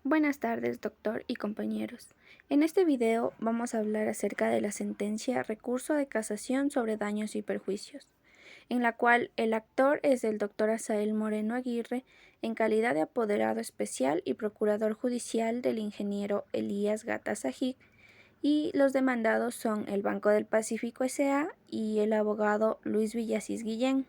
Buenas tardes, doctor y compañeros. En este video vamos a hablar acerca de la sentencia recurso de casación sobre daños y perjuicios, en la cual el actor es el doctor Asael Moreno Aguirre en calidad de apoderado especial y procurador judicial del ingeniero Elías Gata Sajik, y los demandados son el Banco del Pacífico S.A. y el abogado Luis Villasís Guillén.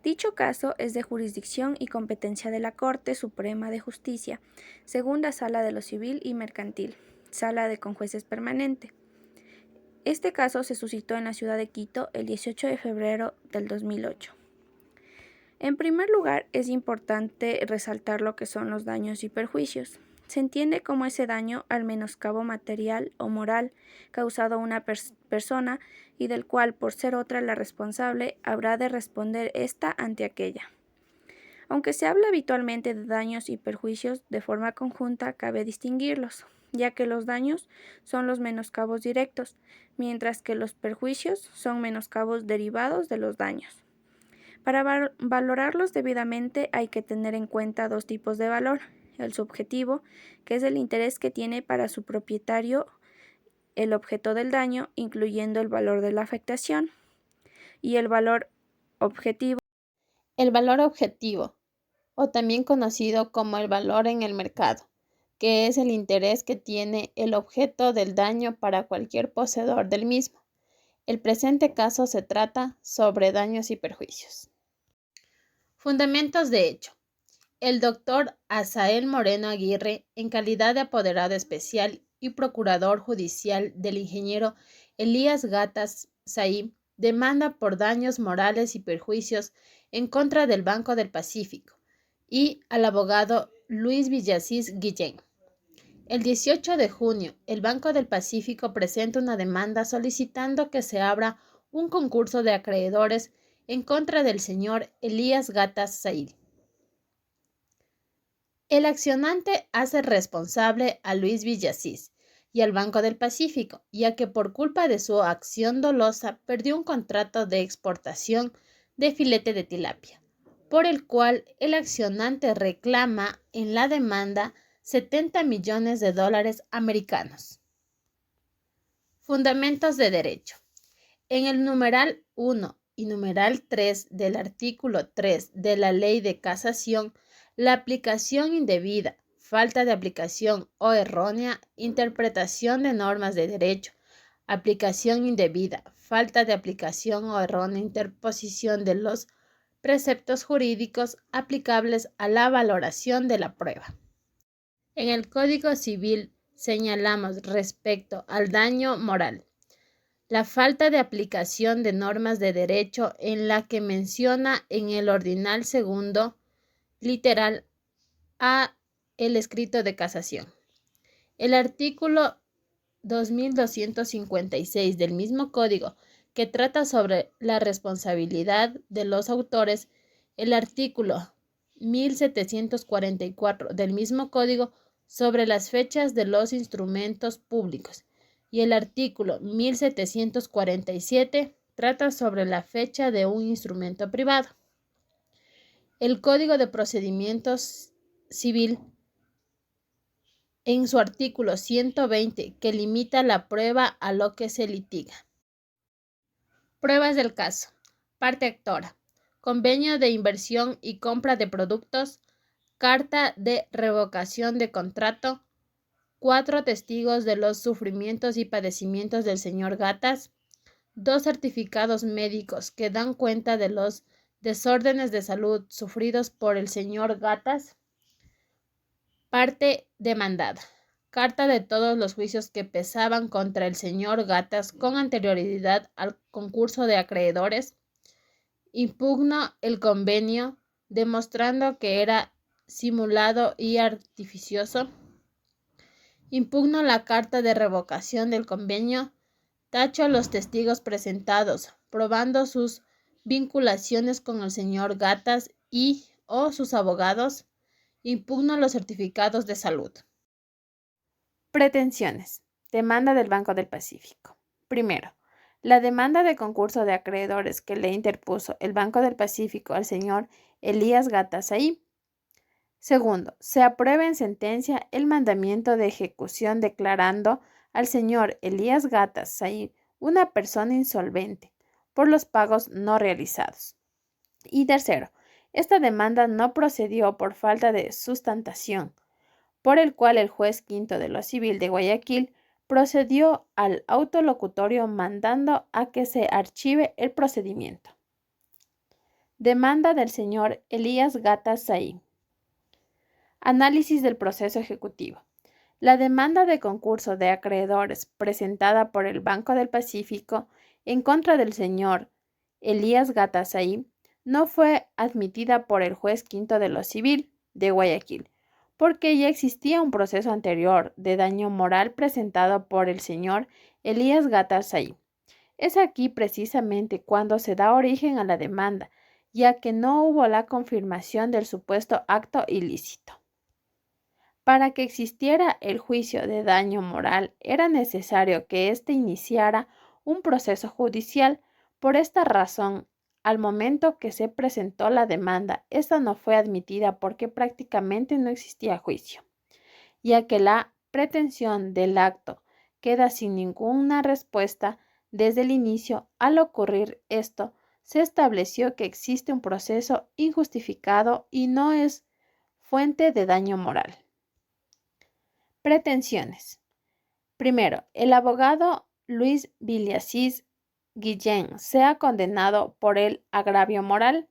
Dicho caso es de jurisdicción y competencia de la Corte Suprema de Justicia, Segunda Sala de lo Civil y Mercantil, Sala de Conjueces Permanente. Este caso se suscitó en la ciudad de Quito el 18 de febrero del 2008. En primer lugar, es importante resaltar lo que son los daños y perjuicios. Se entiende como ese daño al menoscabo material o moral causado a una persona y del cual, por ser otra la responsable, habrá de responder ésta ante aquella. Aunque se habla habitualmente de daños y perjuicios de forma conjunta, cabe distinguirlos, ya que los daños son los menoscabos directos, mientras que los perjuicios son menoscabos derivados de los daños. Para valorarlos debidamente hay que tener en cuenta dos tipos de valor: el subjetivo, que es el interés que tiene para su propietario el objeto del daño, incluyendo el valor de la afectación, y el valor objetivo. El valor objetivo, o también conocido como el valor en el mercado, que es el interés que tiene el objeto del daño para cualquier poseedor del mismo. El presente caso se trata sobre daños y perjuicios. Fundamentos de hecho. El doctor Asael Moreno Aguirre, en calidad de apoderado especial y procurador judicial del ingeniero Elías Gatas Saib, demanda por daños morales y perjuicios en contra del Banco del Pacífico y al abogado Luis Villasís Guillén. El 18 de junio, el Banco del Pacífico presenta una demanda solicitando que se abra un concurso de acreedores en contra del señor Elías Gatas Saib. El accionante hace responsable a Luis Villasís y al Banco del Pacífico, ya que por culpa de su acción dolosa perdió un contrato de exportación de filete de tilapia, por el cual el accionante reclama en la demanda $70 millones americanos. Fundamentos de derecho. En el numeral 1 y numeral 3 del artículo 3 de la Ley de Casación, la aplicación indebida, falta de aplicación o errónea interpretación de normas de derecho, aplicación indebida, falta de aplicación o errónea interposición de los preceptos jurídicos aplicables a la valoración de la prueba. En el Código Civil señalamos respecto al daño moral la falta de aplicación de normas de derecho en la que menciona en el ordinal segundo literal a el escrito de casación. El artículo 2256 del mismo código, que trata sobre la responsabilidad de los autores, el artículo 1744 del mismo código sobre las fechas de los instrumentos públicos, y el artículo 1747 trata sobre la fecha de un instrumento privado. El Código de Procedimientos Civil, en su artículo 120, que limita la prueba a lo que se litiga. Pruebas del caso. Parte actora. Convenio de inversión y compra de productos. Carta de revocación de contrato. 4 testigos de los sufrimientos y padecimientos del señor Gatas. 2 certificados médicos que dan cuenta de los desórdenes de salud sufridos por el señor Gatas. Parte demandada. Carta de todos los juicios que pesaban contra el señor Gatas con anterioridad al concurso de acreedores. Impugno el convenio, demostrando que era simulado y artificioso. Impugno la carta de revocación del convenio. Tacho a los testigos presentados, probando sus vinculaciones con el señor Gatas y o sus abogados. Impugno los certificados de salud. Pretensiones. Demanda del Banco del Pacífico. Primero, la demanda de concurso de acreedores que le interpuso el Banco del Pacífico al señor Elías Gata Saib. Segundo, se aprueba en sentencia el mandamiento de ejecución declarando al señor Elías Gatas Said una persona insolvente por los pagos no realizados. Y tercero, esta demanda no procedió por falta de sustentación, por el cual el juez quinto de lo civil de Guayaquil procedió al autolocutorio mandando a que se archive el procedimiento. Demanda del señor Elías Gatas Said. Análisis del proceso ejecutivo. La demanda de concurso de acreedores presentada por el Banco del Pacífico en contra del señor Elías Gatas Said no fue admitida por el juez quinto de lo civil de Guayaquil, porque ya existía un proceso anterior de daño moral presentado por el señor Elías Gatas Said. Es aquí precisamente cuando se da origen a la demanda, ya que no hubo la confirmación del supuesto acto ilícito. Para que existiera el juicio de daño moral, era necesario que éste iniciara un proceso judicial. Por esta razón, al momento que se presentó la demanda, esta no fue admitida porque prácticamente no existía juicio, ya que la pretensión del acto queda sin ninguna respuesta desde el inicio. Al ocurrir esto, se estableció que existe un proceso injustificado y no es fuente de daño moral. Pretensiones. Primero, el abogado Luis Villasís Guillén sea condenado por el agravio moral.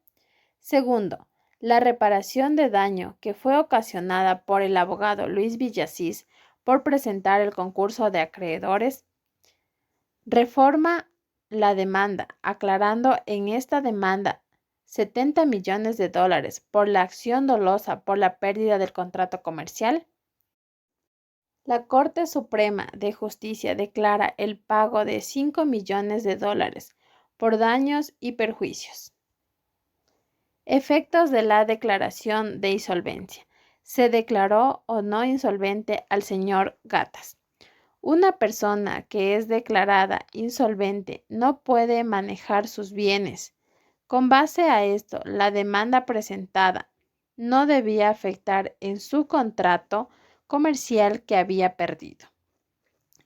Segundo, la reparación de daño que fue ocasionada por el abogado Luis Villasís por presentar el concurso de acreedores. Reforma la demanda, aclarando en esta demanda 70 millones de dólares por la acción dolosa por la pérdida del contrato comercial. La Corte Suprema de Justicia declara el pago de 5 millones de dólares por daños y perjuicios. Efectos de la declaración de insolvencia. ¿Se declaró o no insolvente al señor Gatas? Una persona que es declarada insolvente no puede manejar sus bienes. Con base a esto, la demanda presentada no debía afectar en su contrato comercial que había perdido.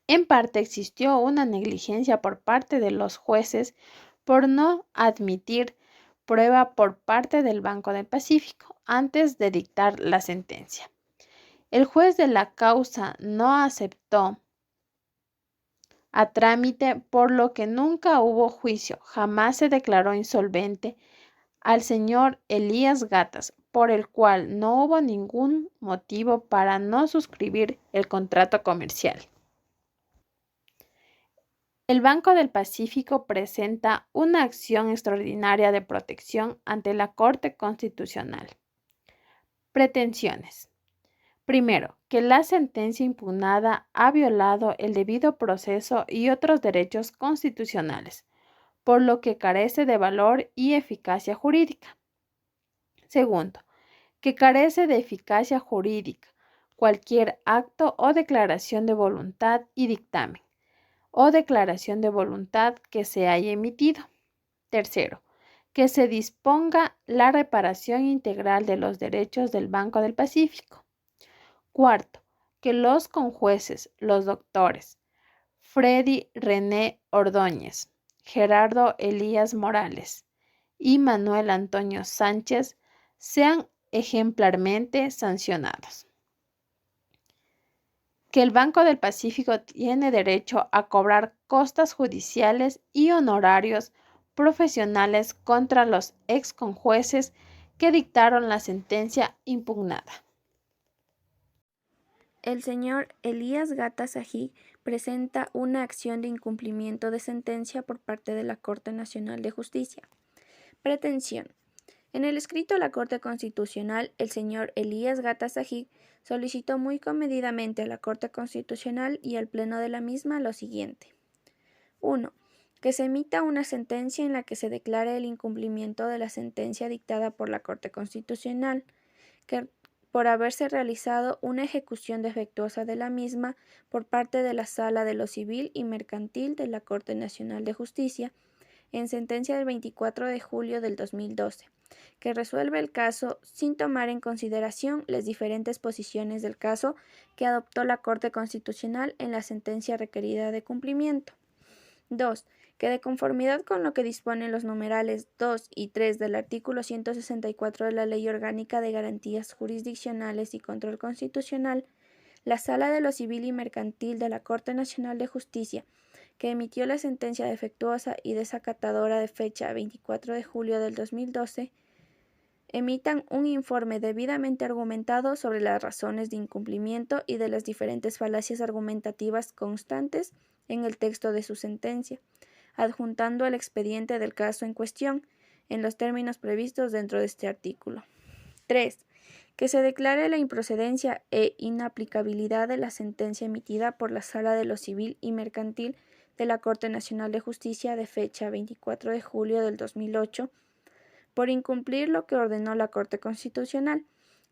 En parte existió una negligencia por parte de los jueces por no admitir prueba por parte del Banco del Pacífico antes de dictar la sentencia. El juez de la causa no aceptó a trámite, por lo que nunca hubo juicio. Jamás se declaró insolvente al señor Elías Gatas, por el cual no hubo ningún motivo para no suscribir el contrato comercial. El Banco del Pacífico presenta una acción extraordinaria de protección ante la Corte Constitucional. Pretensiones. Primero, que la sentencia impugnada ha violado el debido proceso y otros derechos constitucionales, por lo que carece de valor y eficacia jurídica. Segundo, que carece de eficacia jurídica cualquier acto o declaración de voluntad y dictamen o declaración de voluntad que se haya emitido. Tercero, que se disponga la reparación integral de los derechos del Banco del Pacífico. Cuarto, que los conjueces, los doctores Freddy René Ordóñez, Gerardo Elías Morales y Manuel Antonio Sánchez sean ejemplarmente sancionados. Que el Banco del Pacífico tiene derecho a cobrar costas judiciales y honorarios profesionales contra los exconjueces que dictaron la sentencia impugnada. El señor Elías Gatas Said presenta una acción de incumplimiento de sentencia por parte de la Corte Nacional de Justicia. Pretensión. En el escrito a la Corte Constitucional, el señor Elías Gatas Said solicitó muy comedidamente a la Corte Constitucional y al Pleno de la misma lo siguiente. 1. Que se emita una sentencia en la que se declare el incumplimiento de la sentencia dictada por la Corte Constitucional, que por haberse realizado una ejecución defectuosa de la misma por parte de la Sala de lo Civil y Mercantil de la Corte Nacional de Justicia, en sentencia del 24 de julio del 2012, que resuelve el caso sin tomar en consideración las diferentes posiciones del caso que adoptó la Corte Constitucional en la sentencia requerida de cumplimiento. 2. Que de conformidad con lo que disponen los numerales 2 y 3 del artículo 164 de la Ley Orgánica de Garantías Jurisdiccionales y Control Constitucional, la Sala de lo Civil y Mercantil de la Corte Nacional de Justicia, que emitió la sentencia defectuosa y desacatadora de fecha 24 de julio del 2012, emitan un informe debidamente argumentado sobre las razones de incumplimiento y de las diferentes falacias argumentativas constantes en el texto de su sentencia, adjuntando el expediente del caso en cuestión, en los términos previstos dentro de este artículo. 3. Que se declare la improcedencia e inaplicabilidad de la sentencia emitida por la Sala de lo Civil y Mercantil de la Corte Nacional de Justicia de fecha 24 de julio del 2008, por incumplir lo que ordenó la Corte Constitucional,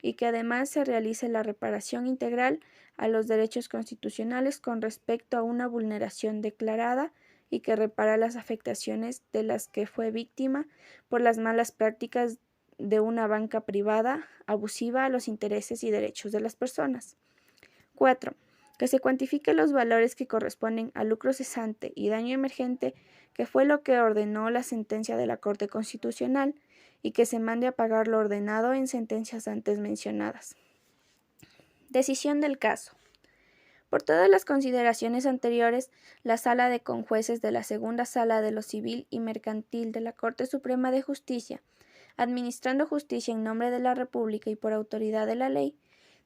y que además se realice la reparación integral a los derechos constitucionales con respecto a una vulneración declarada y que repara las afectaciones de las que fue víctima por las malas prácticas de una banca privada abusiva a los intereses y derechos de las personas. 4. Que se cuantifique los valores que corresponden a lucro cesante y daño emergente, que fue lo que ordenó la sentencia de la Corte Constitucional, y que se mande a pagar lo ordenado en sentencias antes mencionadas. Decisión del caso. Por todas las consideraciones anteriores, la Sala de Conjueces de la Segunda Sala de lo Civil y Mercantil de la Corte Suprema de Justicia, administrando justicia en nombre de la República y por autoridad de la ley,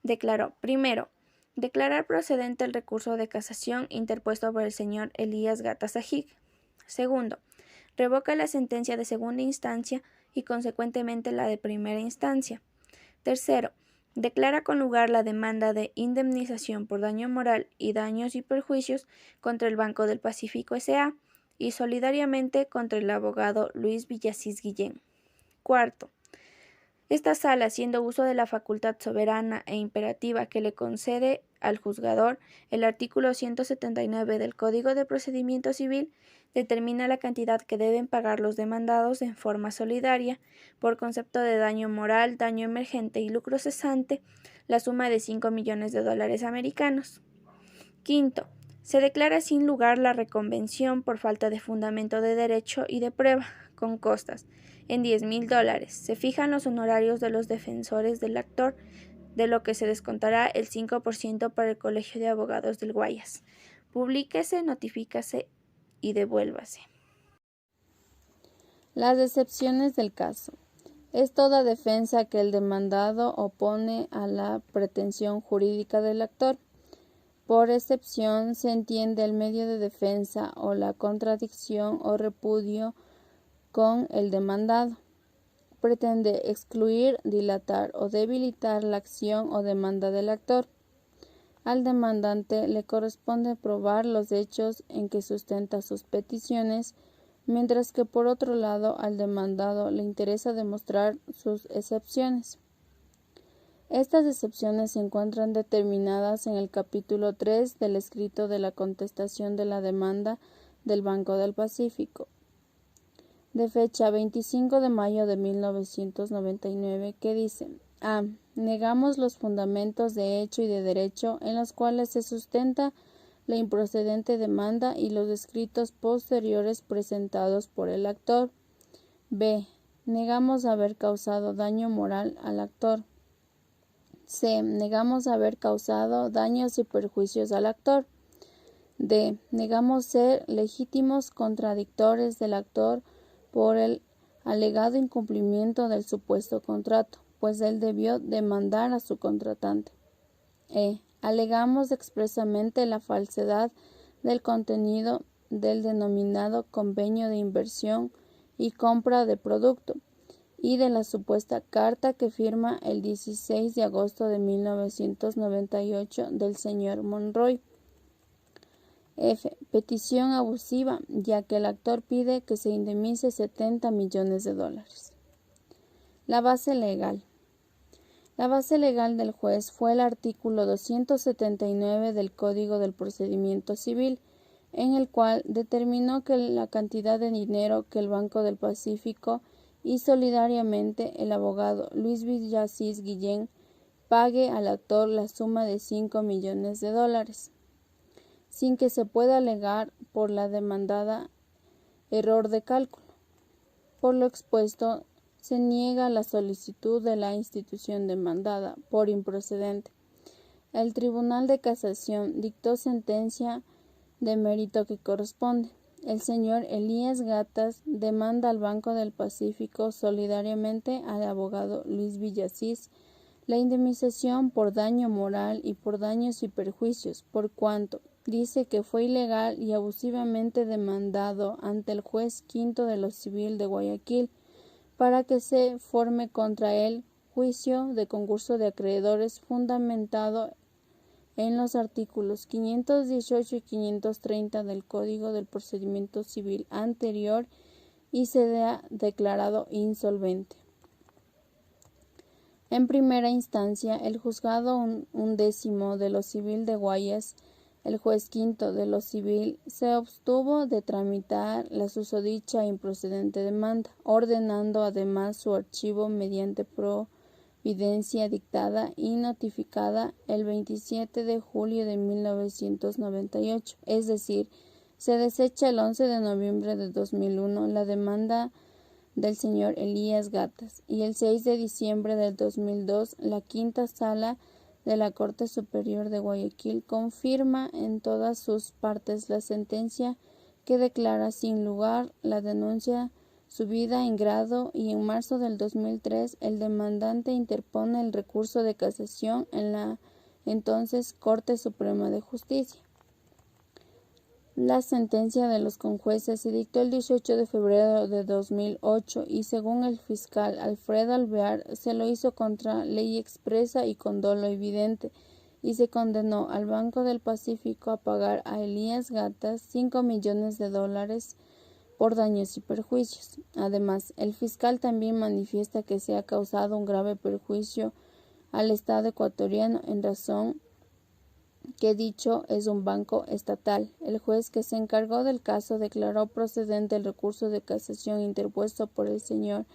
declaró, primero, declarar procedente el recurso de casación interpuesto por el señor Elías Gata Sajik. Segundo, revoca la sentencia de segunda instancia y consecuentemente la de primera instancia. Tercero, declara con lugar la demanda de indemnización por daño moral y daños y perjuicios contra el Banco del Pacífico S.A. y solidariamente contra el abogado Luis Villasís Guillén. Cuarto, esta sala, haciendo uso de la facultad soberana e imperativa que le concede al juzgador el artículo 179 del Código de Procedimiento Civil, determina la cantidad que deben pagar los demandados en forma solidaria, por concepto de daño moral, daño emergente y lucro cesante, la suma de $5 millones americanos. Quinto, se declara sin lugar la reconvención por falta de fundamento de derecho y de prueba, con costas, en $10,000. Se fijan los honorarios de los defensores del actor, de lo que se descontará el 5% para el Colegio de Abogados del Guayas. Publíquese, notifícase y devuélvase. Las excepciones del caso. Es toda defensa que el demandado opone a la pretensión jurídica del actor. Por excepción se entiende el medio de defensa o la contradicción o repudio con el demandado. Pretende excluir, dilatar o debilitar la acción o demanda del actor. Al demandante le corresponde probar los hechos en que sustenta sus peticiones, mientras que por otro lado al demandado le interesa demostrar sus excepciones. Estas excepciones se encuentran determinadas en el capítulo 3 del escrito de la contestación de la demanda del Banco del Pacífico, de fecha 25 de mayo de 1999, que dice: A. Negamos los fundamentos de hecho y de derecho en los cuales se sustenta la improcedente demanda y los escritos posteriores presentados por el actor. B. Negamos haber causado daño moral al actor. C. Negamos haber causado daños y perjuicios al actor. D. Negamos ser legítimos contradictores del actor por el alegado incumplimiento del supuesto contrato, pues él debió demandar a su contratante. E. Alegamos expresamente la falsedad del contenido del denominado convenio de inversión y compra de producto y de la supuesta carta que firma el 16 de agosto de 1998 del señor Monroy. F. Petición abusiva, ya que el actor pide que se indemnice $70 millones. La base legal. La base legal del juez fue el artículo 279 del Código del Procedimiento Civil, en el cual determinó que la cantidad de dinero que el Banco del Pacífico y solidariamente el abogado Luis Villasís Guillén pague al actor la suma de $5 millones, sin que se pueda alegar por la demandada error de cálculo. Por lo expuesto, se niega la solicitud de la institución demandada por improcedente. El Tribunal de Casación dictó sentencia de mérito que corresponde. El señor Elías Gatas demanda al Banco del Pacífico solidariamente al abogado Luis Villasís la indemnización por daño moral y por daños y perjuicios, por cuanto dice que fue ilegal y abusivamente demandado ante el juez quinto de lo civil de Guayaquil para que se forme contra él juicio de concurso de acreedores fundamentado en los artículos 518 y 530 del Código del Procedimiento Civil anterior y se ha declarado insolvente. En primera instancia, el juzgado undécimo de lo civil de Guayas, el juez quinto de lo civil, se abstuvo de tramitar la susodicha e improcedente demanda, ordenando además su archivo mediante providencia dictada y notificada el 27 de julio de 1998, es decir, se desecha el 11 de noviembre de 2001 la demanda del señor Elías Gatas y el 6 de diciembre del 2002 la quinta sala de la Corte Superior de Guayaquil confirma en todas sus partes la sentencia que declara sin lugar la denuncia subida en grado y en marzo del 2003 el demandante interpone el recurso de casación en la entonces Corte Suprema de Justicia. La sentencia de los conjueces se dictó el 18 de febrero de 2008 y según el fiscal Alfredo Alvear se lo hizo contra ley expresa y con dolo evidente y se condenó al Banco del Pacífico a pagar a Elías Gatas $5 millones por daños y perjuicios. Además, el fiscal también manifiesta que se ha causado un grave perjuicio al Estado ecuatoriano en razón que dicho es un banco estatal. El juez que se encargó del caso declaró procedente el recurso de casación interpuesto por el señor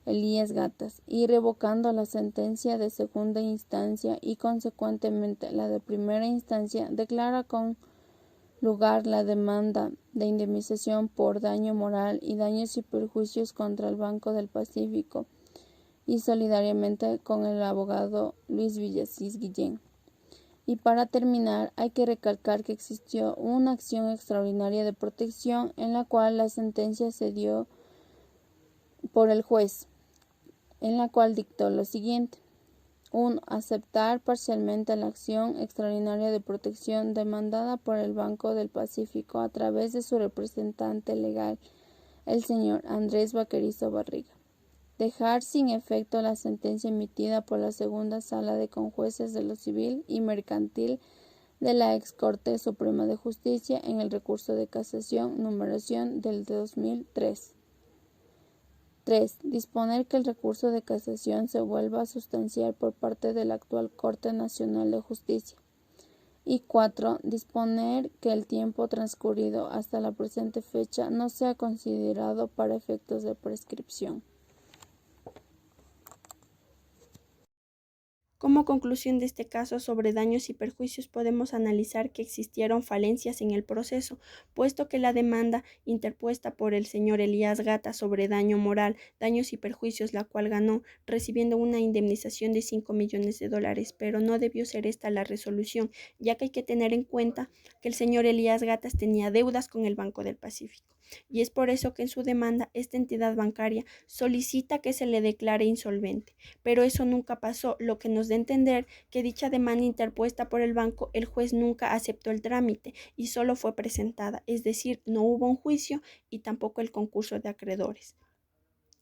Elías Gatas y revocando la sentencia de segunda instancia y consecuentemente la de primera instancia, declara con lugar la demanda de indemnización por daño moral y daños y perjuicios contra el Banco del Pacífico y solidariamente con el abogado Luis Villasís Guillén. Y para terminar, hay que recalcar que existió una acción extraordinaria de protección en la cual la sentencia se dio por el juez, en la cual dictó lo siguiente. 1. Aceptar parcialmente la acción extraordinaria de protección demandada por el Banco del Pacífico a través de su representante legal, el señor Andrés Vaquerizo Barriga. Dejar sin efecto la sentencia emitida por la segunda sala de conjueces de lo civil y mercantil de la ex Corte Suprema de Justicia en el recurso de casación numeración del 2003. 3. Disponer que el recurso de casación se vuelva a sustanciar por parte de la actual Corte Nacional de Justicia. Y 4. Disponer que el tiempo transcurrido hasta la presente fecha no sea considerado para efectos de prescripción. Como conclusión de este caso sobre daños y perjuicios podemos analizar que existieron falencias en el proceso, puesto que la demanda interpuesta por el señor Elías Gatas sobre daño moral, daños y perjuicios, la cual ganó recibiendo una indemnización de $5 millones, pero no debió ser esta la resolución, ya que hay que tener en cuenta que el señor Elías Gatas tenía deudas con el Banco del Pacífico. Y es por eso que en su demanda esta entidad bancaria solicita que se le declare insolvente, pero eso nunca pasó, lo que nos da a entender que dicha demanda interpuesta por el banco, el juez nunca aceptó el trámite y solo fue presentada, es decir, no hubo un juicio y tampoco el concurso de acreedores.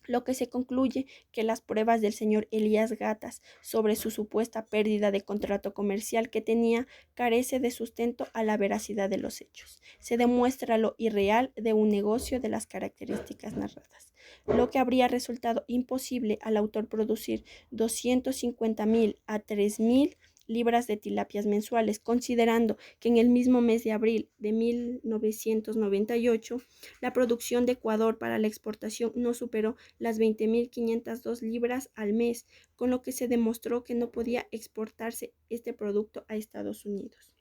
Lo que se concluye que las pruebas del señor Elías Gatas sobre su supuesta pérdida de contrato comercial que tenía carece de sustento a la veracidad de los hechos. Se demuestra lo irreal de un negocio de las características narradas, lo que habría resultado imposible al autor producir 250.000 a 3.000 libras de tilapias mensuales, considerando que en el mismo mes de abril de 1998 la producción de Ecuador para la exportación no superó las 20.502 libras al mes, con lo que se demostró que no podía exportarse este producto a Estados Unidos,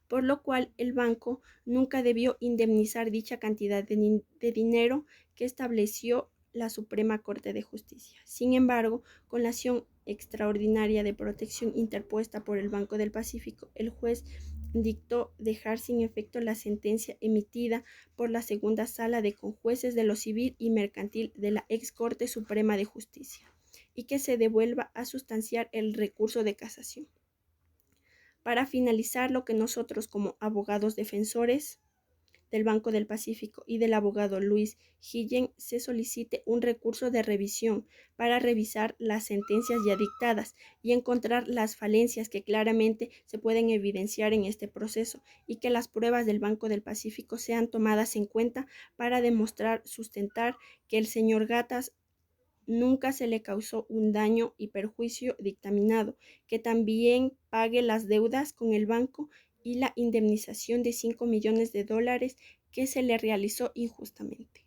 por lo cual el banco nunca debió indemnizar dicha cantidad de dinero que estableció la Suprema Corte de Justicia. Sin embargo, con la acción extraordinaria de protección interpuesta por el Banco del Pacífico, el juez dictó dejar sin efecto la sentencia emitida por la segunda sala de conjueces de lo civil y mercantil de la ex Corte Suprema de Justicia, y que se devuelva a sustanciar el recurso de casación. Para finalizar, lo que nosotros como abogados defensores del Banco del Pacífico y del abogado Luis Guillén se solicite un recurso de revisión para revisar las sentencias ya dictadas y encontrar las falencias que claramente se pueden evidenciar en este proceso, y que las pruebas del Banco del Pacífico sean tomadas en cuenta para sustentar que el señor Gatas nunca se le causó un daño y perjuicio dictaminado, que también pague las deudas con el banco y la indemnización de $5 millones que se le realizó injustamente.